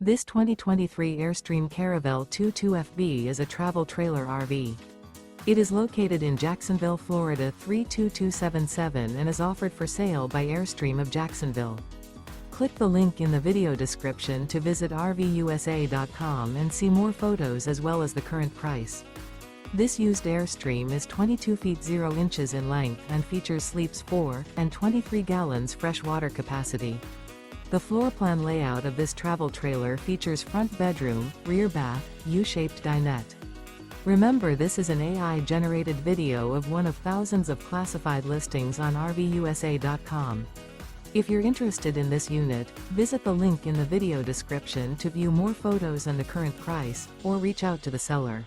This 2023 Airstream Caravel 22FB is a travel trailer RV. It is located in Jacksonville, Florida 32277 and is offered for sale by Airstream of Jacksonville. Click the link in the video description to visit RVUSA.com and see more photos as well as the current price. This used Airstream is 22 feet 0 inches in length and features sleeps 4 and 23 gallons fresh water capacity. The floor plan layout of this travel trailer features front bedroom, rear bath, U-shaped dinette. Remember, this is an AI-generated video of one of thousands of classified listings on RVUSA.com. If you're interested in this unit, visit the link in the video description to view more photos and the current price, or reach out to the seller.